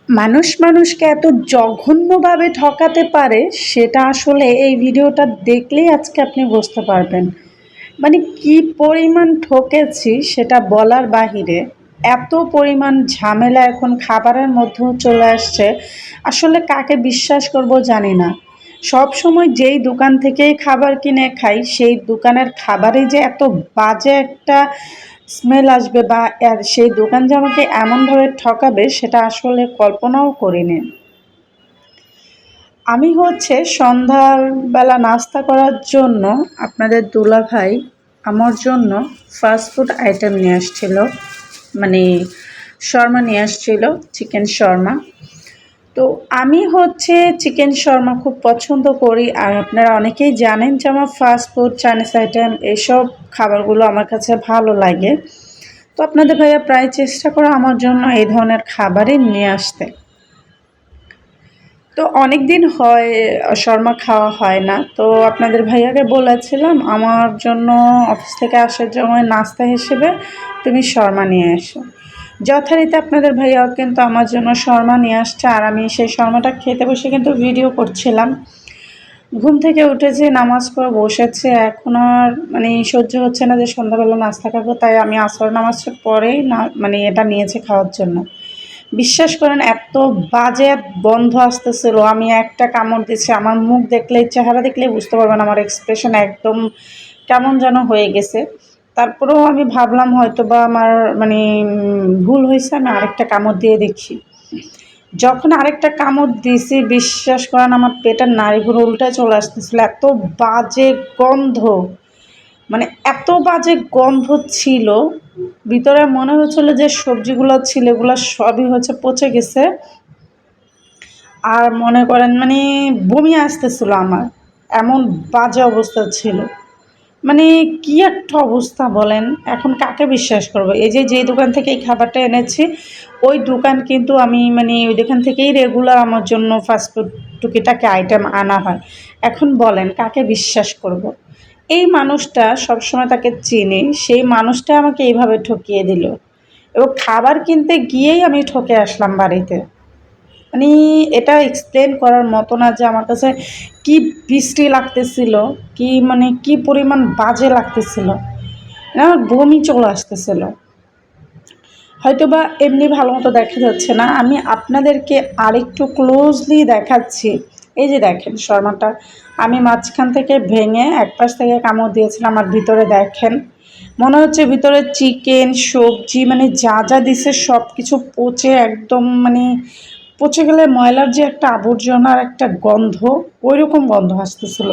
মানুষ মানুষকে এত জঘন্যভাবে ঠকাতে পারে সেটা আসলে এই ভিডিওটা দেখলেই আজকে আপনি বুঝতে পারবেন। মানে কি পরিমাণ ঠকেছি সেটা বলার বাহিরে। এত পরিমাণ ঝামেলা এখন খাবারের মধ্যেও চলে আসছে। আসলে কাকে বিশ্বাস করব জানি না। সবসময় যেই দোকান থেকেই খাবার কিনে খাই সেই দোকানের খাবারেই যে এত বাজে একটা স্মেল আসবে বা সেই দোকান যে আমাকে এমনভাবে ঠকাবে সেটা আসলে কল্পনাও করিনি। আমি হচ্ছে সন্ধ্যার বেলা নাস্তা করার জন্য আপনাদের দুলাভাই আমার জন্য ফাস্ট ফুড আইটেম নিয়ে আসছিল, মানে শর্মা নিয়ে আসছিল, চিকেন শর্মা। তো আমি হচ্ছে চিকেন শর্মা খুব পছন্দ করি, আর আপনারা অনেকেই জানেন যে আমার ফাস্ট ফুড চাইনিজ আইটেম এইসব খাবারগুলো আমার কাছে ভালো লাগে। তো আপনাদের ভাইয়া প্রায় চেষ্টা করে আমার জন্য এই ধরনের খাবারই নিয়ে আসতে। তো অনেক দিন হয় শর্মা খাওয়া হয় না। তো আপনাদের ভাইয়াকে বলেছিলাম আমার জন্য অফিস থেকে আসার সময় নাস্তা হিসেবে তুমি শর্মা নিয়ে এসো। যথারীতি আপনাদের ভাইয়াও কিন্তু আমার জন্য শর্মা নিয়ে আসছে, আর আমি সেই শর্মাটা খেতে বসে কিন্তু ভিডিও করছিলাম। ঘুম থেকে উঠেছি, নামাজ পড়ে বসেছে, এখন আর মানে সহ্য হচ্ছে না যে সন্ধ্যাবেলা নাস্তা খাবো, তাই আমি আসর নামাজের পরেই না মানে এটা নিয়েছে খাওয়ার জন্য। বিশ্বাস করেন এত বাজে গন্ধ আসতেছিল, আমি একটা কামড় দিচ্ছি, আমার মুখ দেখলেই চেহারা দেখলেই বুঝতে পারবেন আমার এক্সপ্রেশন একদম কেমন যেন হয়ে গেছে। তারপরেও আমি ভাবলাম হয়তো বা আমার মানে ভুল হয়েছে, আমি আরেকটা কামড় দিয়ে দেখি। যখন আরেকটা কামড় দিয়েছি বিশ্বাস করেন আমার পেটের নাড়িভুড়ি উল্টায় চলে আসতেছিল, এত বাজে গন্ধ, মানে এত বাজে গন্ধ ছিল। ভিতরে মনে হচ্ছিল যে সবজিগুলো ছিল এগুলো সবই হচ্ছে পচে গেছে। আর মনে করেন মানে বমি আসতেছিল আমার, এমন বাজে অবস্থা ছিল। মানে কি একটা অবস্থা বলেন, এখন কাকে বিশ্বাস করব? এই যে যেই দোকান থেকে এই খাবারটা এনেছি ওই দোকান কিন্তু আমি মানে ওই দোকান থেকেই রেগুলার আমার জন্য ফাস্টফুড টুকিটাকি আইটেম আনা হয়। এখন বলেন কাকে বিশ্বাস করব? এই মানুষটা সবসময় তাকে চিনি, সেই মানুষটা আমাকে এইভাবে ঠকিয়ে দিল, এবং খাবার কিনতে গিয়েই আমি ঠকে আসলাম বাড়িতে। মানে এটা এক্সপ্লেন করার মতো না যে আমার কাছে কি বিশ্রী লাগতেছিল, কি মানে কি পরিমাণ বাজে লাগতেছিল, আমার বমি চলে আসতেছিল। হয়তোবা এমনি ভালো মতো দেখা যাচ্ছে না, আমি আপনাদেরকে আরেকটু ক্লোজলি দেখাচ্ছি। এই যে দেখেন শর্মাটা আমি মাঝখান থেকে ভেঙে এক পাশ থেকে কামড় দিয়েছিলাম, আর ভিতরে দেখেন মনে হচ্ছে ভিতরে চিকেন সবজি মানে যা যা দিছে সব কিছু পচে একদম মানে পচে গেলে ময়লার যে একটা আবর্জনার একটা গন্ধ, ওই রকম গন্ধ আসতেছিল।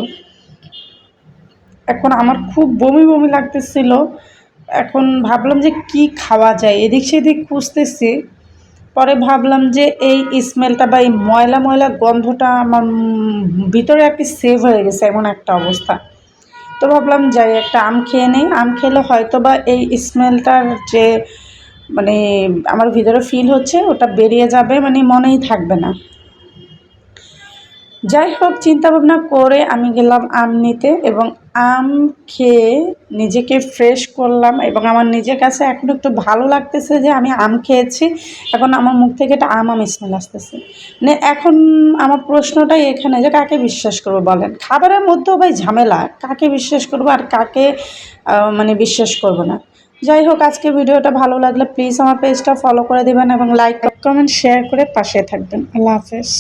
এখন আমার খুব বমি বমি লাগতেছিল। এখন ভাবলাম যে কি খাওয়া যায়, এদিক সেদিক খুঁজতেছি। পরে ভাবলাম যে এই স্মেলটা বা এই ময়লা ময়লা গন্ধটা আমার ভিতরে আর কি সেভ হয়ে গেছে এমন একটা অবস্থা। তো ভাবলাম যাই একটা আম খেয়ে নেই, আম খেলে হয়তো বা এই স্মেলটার যে মানে আমার ভিতরে ফিল হচ্ছে ওটা বেরিয়ে যাবে, মানে মনেই থাকবে না। যাই হোক চিন্তা ভাবনা করে আমি গেলাম আম নিতে, এবং আম খেয়ে নিজেকে ফ্রেশ করলাম, এবং আমার নিজের কাছে এখন একটু ভালো লাগতেছে যে আমি আম খেয়েছি। এখন আমার মুখ থেকে একটা আম স্মেল আসতেছে। মানে এখন আমার প্রশ্নটাই এখানে যে কাকে বিশ্বাস করবো বলেন? খাবারের মধ্যেও ভাই ঝামেলা, কাকে বিশ্বাস করবো আর কাকে মানে বিশ্বাস করবো না। যাই হোক আজকে ভিডিওটা ভালো লাগলে প্লিজ আমার পেজটা ফলো করে দেবেন এবং লাইক কমেন্ট শেয়ার করে পাশে থাকবেন। আল্লাহ হাফেজ।